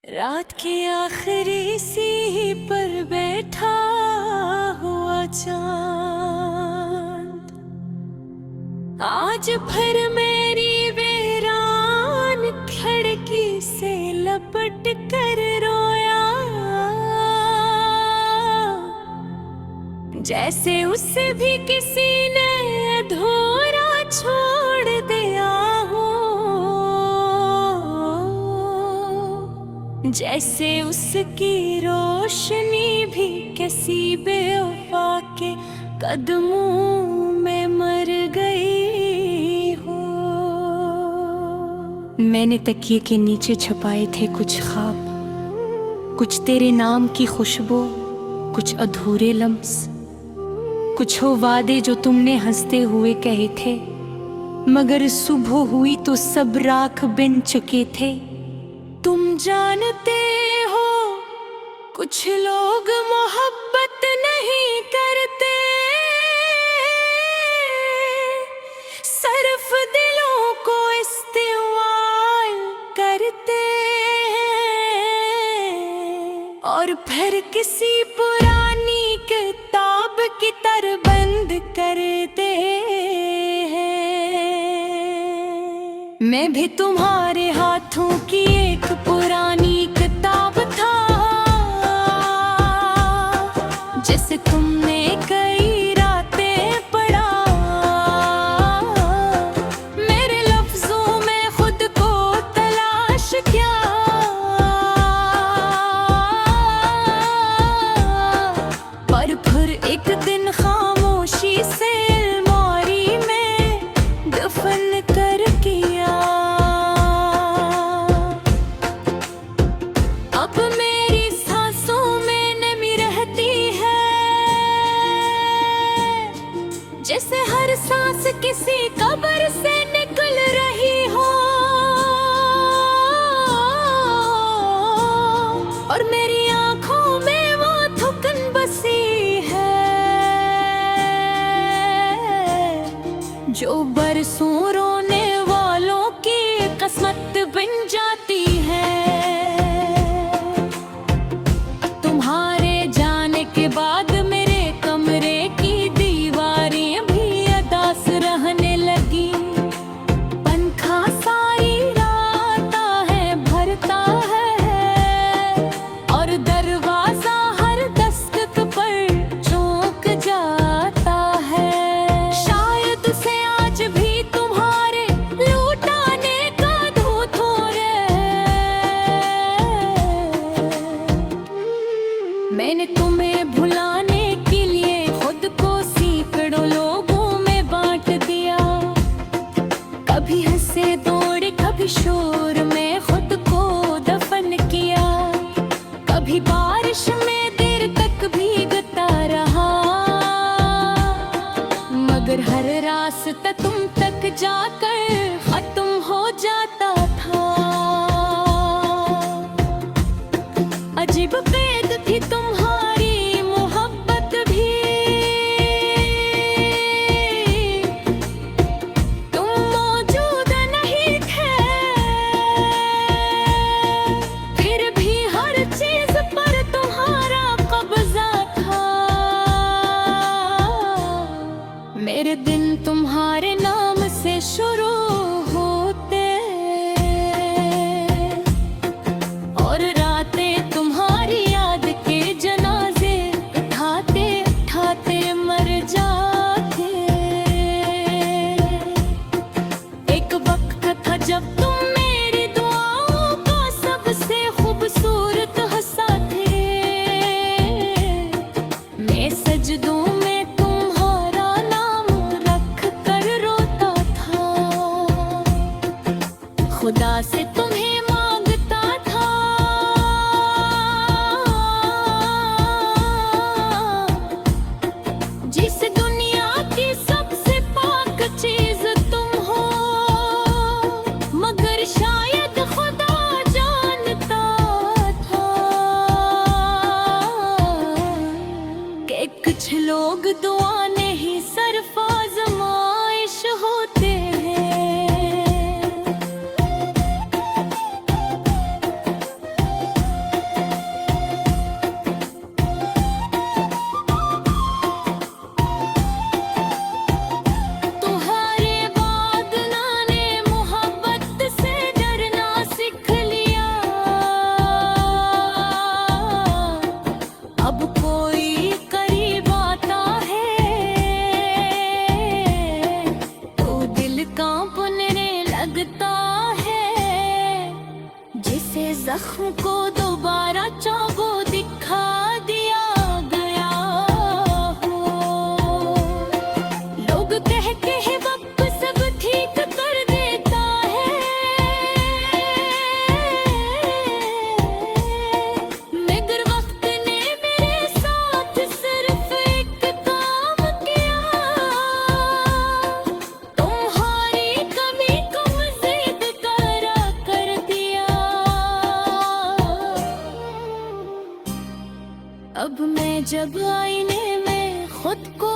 रात की आखिरी सी पर बैठा हुआ चांद आज फिर मेरी वीरान खिड़की से लपट कर रोया। जैसे उसे भी किसी ने अधूरा छोड़ दिया हो, जैसे उसकी रोशनी भी किसी बेवफा के कदमों में मर गई हो। मैंने तकिए के नीचे छुपाए थे कुछ ख्वाब, कुछ तेरे नाम की खुशबू, कुछ अधूरे लम्स, कुछ हो वादे जो तुमने हंसते हुए कहे थे, मगर सुबह हुई तो सब राख बन चुके थे। तुम जानते हो कुछ लोग मोहब्बत नहीं करते, सिर्फ दिलों को इस्तेमाल करते हैं और फिर किसी पुरानी किताब की तरह बंद करते हैं। मैं भी तुम्हारे हाथों की एक पुरानी किताब था, जिसे तुमने कई रातें पढ़ा। मेरे लफ्जों में खुद को तलाश किया, पर फिर एक दिन खामोशी से अलमारी में दफन कर किया। अब मेरी सांसों में नमी रहती है, जैसे हर सांस किसी कब्र से निकल रही हो। और मेरी आंखों में वो थुकन बसी है, जो बरसों रोने वालों की किस्मत बन जाती है। तुम्हारे जाने के बाद मेरे कमरे की दीवारें भी अदास रहने लगी। पंखा सारी रात है भरता है और दरवाजा हर दस्तक पर चौंक जाता है। शायद से आज भी तुम्हारे लौटाने का धूत हो रे। मैंने तुम्हें भुलाने के लिए खुद को सैकड़ों लोगों में बांट दिया। कभी हंसे दौड़े, कभी शोर में खुद को दफन किया। कभी बारिश में देर तक भीगता रहा, मगर हर रास्ता तुम तक जाकर खत्म हो जाता था। अजीब कैद थी तुम्हारी मोहब्बत भी, तुम मौजूद नहीं थे, फिर भी हर चीज पर तुम्हारा कब्जा था। मेरे दिन तुम्हारे नाम से शुरू होते और रातें तुम्हारी याद के जनाजे उठाते उठाते मर जाते। एक वक्त था जब तुम मेरी दुआओं का सबसे खूबसूरत हिस्सा थे। मैं सजदों में तुम्हारा नाम रख कर रोता था, खुदा से तुम्हें मांगता था। जिस दुनिया की सबसे पाक चीज तुम हो, मगर शायद खुदा जानता था कि कुछ लोग दुआ नहीं सिर्फ आज़माइश होते हैं। तुमको दोबारा चाहो दिखा दिया गया हो। लोग कह के ही वक्त सब ठीक कर देता है, मगर वक्त ने मेरे साथ सिर्फ एक काम किया, तुम्हारी कमी को मज़ीद करा कर दिया। अब मैं जब आईने में खुद को